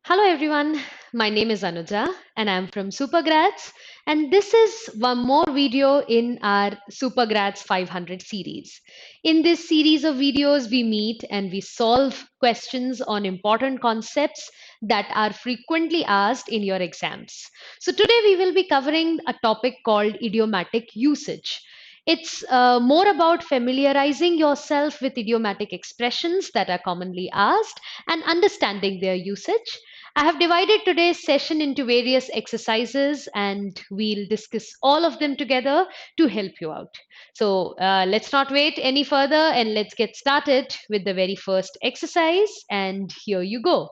Hello everyone, my name is Anuja and I'm from Supergrads, and this is one more video in our Supergrads 500 series. In this series of videos, we meet and we solve questions on important concepts that are frequently asked in your exams. So today we will be covering a topic called idiomatic usage. It's more about familiarizing yourself with idiomatic expressions that are commonly asked and understanding their usage. I have divided today's session into various exercises and we'll discuss all of them together to help you out. So let's not wait any further and let's get started with the very first exercise. And here you go.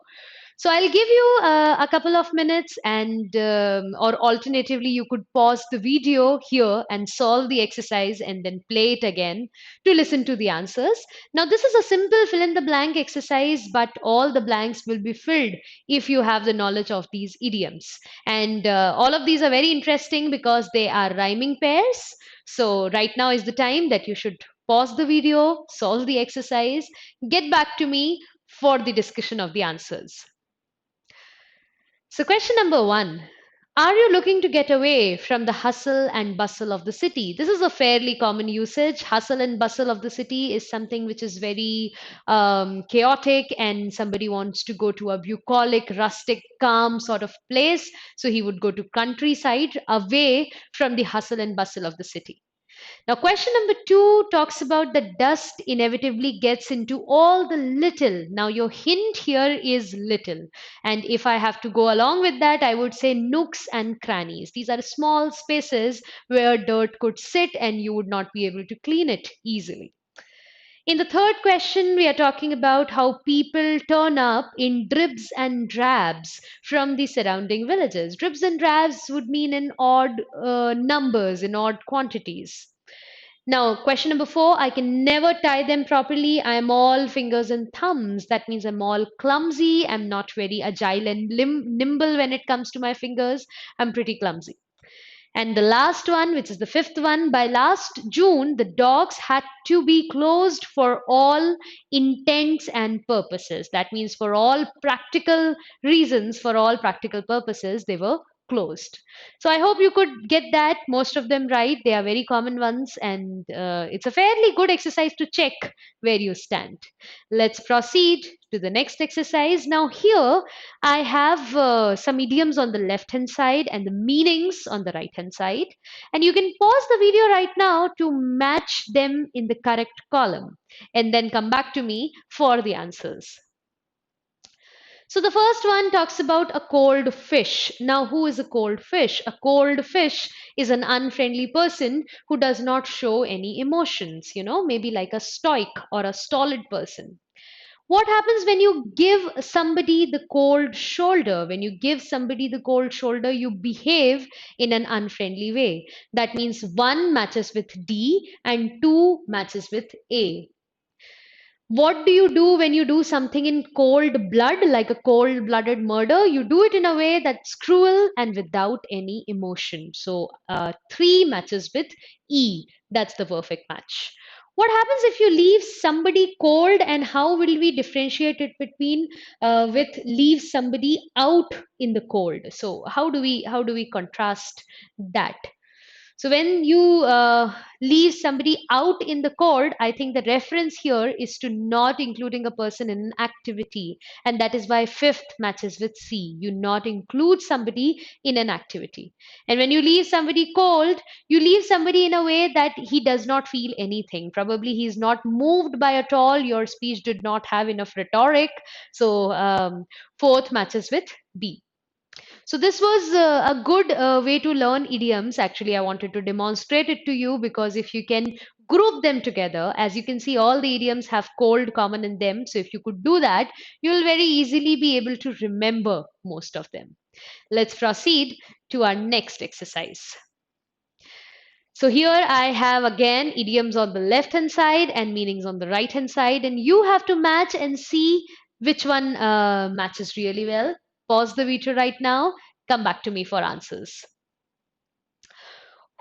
So I'll give you a couple of minutes, and or alternatively, you could pause the video here and solve the exercise and then play it again to listen to the answers. Now, this is a simple fill in the blank exercise, but all the blanks will be filled if you have the knowledge of these idioms. And all of these are very interesting because they are rhyming pairs. So, right now is the time that you should pause the video, solve the exercise, get back to me for the discussion of the answers. So, question number one. Are you looking to get away from the hustle and bustle of the city? This is a fairly common usage. Hustle and bustle of the city is something which is very chaotic, and somebody wants to go to a bucolic, rustic, calm sort of place. So, he would go to countryside away from the hustle and bustle of the city. Now, question number two talks about the dust inevitably gets into all the little. Now, your hint here is little. And if I have to go along with that, I would say nooks and crannies. These are small spaces where dirt could sit and you would not be able to clean it easily. In the third question, we are talking about how people turn up in dribs and drabs from the surrounding villages. Dribs and drabs would mean in odd numbers, in odd quantities. Now, question number four, I can never tie them properly. I'm all fingers and thumbs. That means I'm all clumsy. I'm not very agile and nimble when it comes to my fingers. I'm pretty clumsy. And the last one, which is the fifth one, by last June, the dogs had to be closed for all intents and purposes. That means for all practical reasons, for all practical purposes, they were closed. So I hope you could get that, most of them right. They are very common ones, and it's a fairly good exercise to check where you stand. Let's proceed to the next exercise. Now, here I have some idioms on the left hand side and the meanings on the right hand side. And you can pause the video right now to match them in the correct column and then come back to me for the answers. So the first one talks about a cold fish. Now, who is a cold fish? A cold fish is an unfriendly person who does not show any emotions, maybe like a stoic or a stolid person. What happens when you give somebody the cold shoulder? When you give somebody the cold shoulder, you behave in an unfriendly way. That means one matches with D and two matches with A. What do you do when you do something in cold blood, like a cold blooded murder? You do it in a way that's cruel and without any emotion. So, three matches with E. That's the perfect match. What happens if you leave somebody cold, and how will we differentiate it between with leave somebody out in the cold? So, how do we contrast that? So when you leave somebody out in the cold, I think the reference here is to not including a person in an activity. And that is why fifth matches with C. You not include somebody in an activity. And when you leave somebody cold, you leave somebody in a way that he does not feel anything. Probably he's not moved by at all. Your speech did not have enough rhetoric. So fourth matches with B. So this was a good way to learn idioms. Actually, I wanted to demonstrate it to you because if you can group them together, as you can see, all the idioms have cold common in them. So if you could do that, you'll very easily be able to remember most of them. Let's proceed to our next exercise. So here I have again idioms on the left hand side and meanings on the right hand side, and you have to match and see which one matches really well. Pause the video right now, come back to me for answers.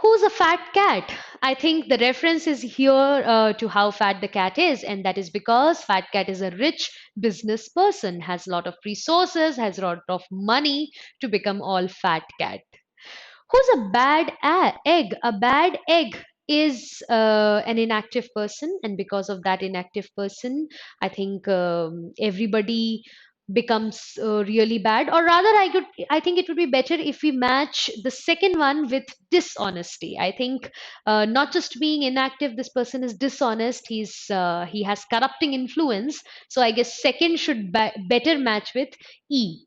Who's a fat cat? I think the reference is here to how fat the cat is, and that is because fat cat is a rich business person, has a lot of resources, has a lot of money to become all fat cat. Who's a egg? A bad egg is an inactive person, and because of that inactive person, I think everybody becomes really bad. Or rather, I think it would be better if we match the second one with dishonesty. I think not just being inactive, this person is dishonest. He has corrupting influence. So I guess second should better match with E.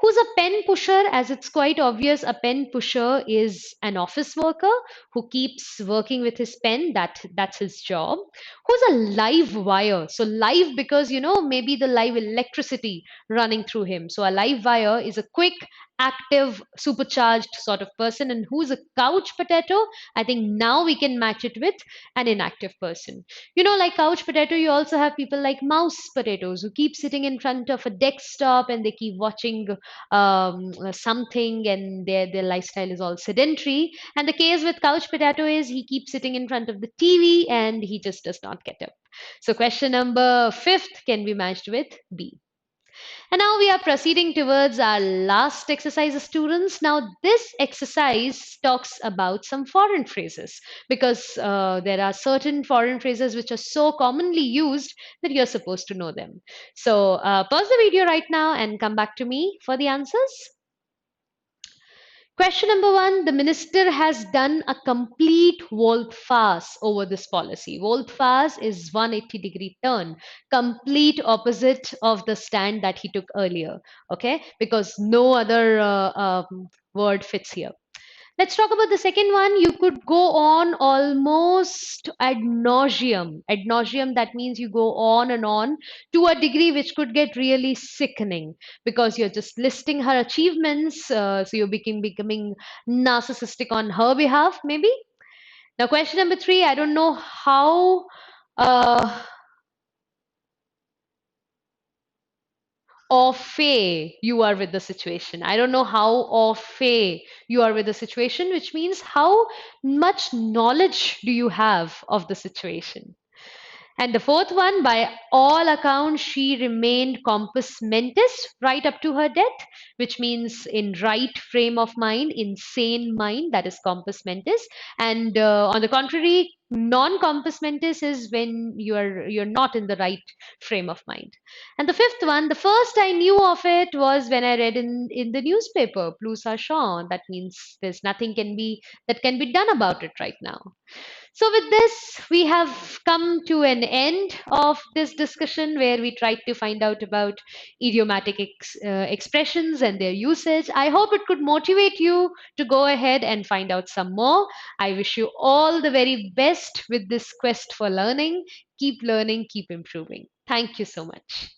Who's a pen pusher? As it's quite obvious, a pen pusher is an office worker who keeps working with his pen. That's his job. Who's a live wire? So live because maybe the live electricity running through him. So a live wire is a quick, active, supercharged sort of person. And who's a couch potato? I think now we can match it with an inactive person. Like couch potato, you also have people like mouse potatoes who keep sitting in front of a desktop and they keep watching something, and their lifestyle is all sedentary. And the case with couch potato is he keeps sitting in front of the TV and he just does not get up. So question number fifth can be matched with B. And now we are proceeding towards our last exercise, students. Now, this exercise talks about some foreign phrases because there are certain foreign phrases which are so commonly used that you're supposed to know them. So, pause the video right now and come back to me for the answers. Question number one, the minister has done a complete volte-face over this policy. Volte-face is 180-degree turn, complete opposite of the stand that he took earlier. Okay, because no other word fits here. Let's talk about the second one. You could go on almost ad nauseum. Ad nauseum, that means you go on and on to a degree which could get really sickening because you're just listing her achievements. So you're becoming narcissistic on her behalf, maybe. Now, question number three, I don't know how. Au fait you are with the situation. I don't know how au fait you are with the situation, which means how much knowledge do you have of the situation. And the fourth one, by all accounts, she remained compos mentis right up to her death, which means in right frame of mind, in sane mind, that is compos mentis. And on the contrary, non-compos mentis is when you're not in the right frame of mind. And the fifth one, the first I knew of it was when I read in the newspaper, Plus Sachant. That means there's nothing that can be done about it right now. So, with this, we have come to an end of this discussion where we tried to find out about idiomatic expressions and their usage. I hope it could motivate you to go ahead and find out some more. I wish you all the very best with this quest for learning. Keep learning, keep improving. Thank you so much.